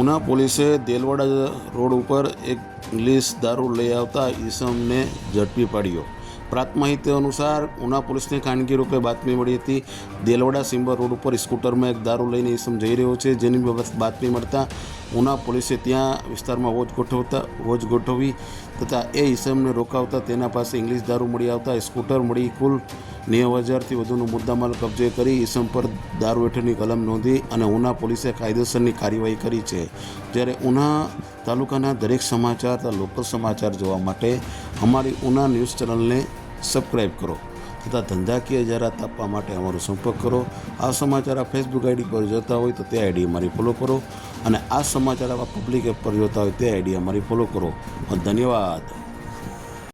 ઉના પોલીસે દેલવાડા રોડ ઉપર એક ઇંગ્લિશ દારૂ લઈ આવતા ઈસમને ઝડપી પાડ્યો। પ્રાપ્ત માહિતી અનુસાર ઉના પોલીસને ખાનગી રૂપે બાતમી મળી હતી। દેલવાડા સિમ્બર રોડ ઉપર સ્કૂટરમાં એક દારૂ લઈને ઈસમ જઈ રહ્યો છે, જેની બાતમી મળતા ઉના પોલીસે ત્યાં વિસ્તારમાં વોચ ગોઠવી તથા એ ઈસમને રોકાવતા તેના પાસે ઇંગ્લિશ દારૂ મળી આવતા સ્કૂટર મળી કુલ 90,000થી વધુનો મુદ્દામાલ કબજે કરી ઈસમ પર દારૂ હેઠળની કલમ નોંધી અને ઉના પોલીસે કાયદેસરની કાર્યવાહી કરી છે। જ્યારે ઉના તાલુકાના દરેક સમાચાર તથા લોકલ સમાચાર જોવા માટે અમારી ઉના ન્યૂઝ ચેનલને સબસ્ક્રાઈબ કરો તથા ધંધાકીય જાહેરાત આપવા માટે અમારો સંપર્ક કરો। આ સમાચાર આ ફેસબુક આઈડી પર જોતા હોય તો તે આઈડી અમારી ફોલો કરો અને આ સમાચાર આવા પબ્લિક એપ પર જોતા હોય તે આઈડી અમારી ફોલો કરો। ધન્યવાદ।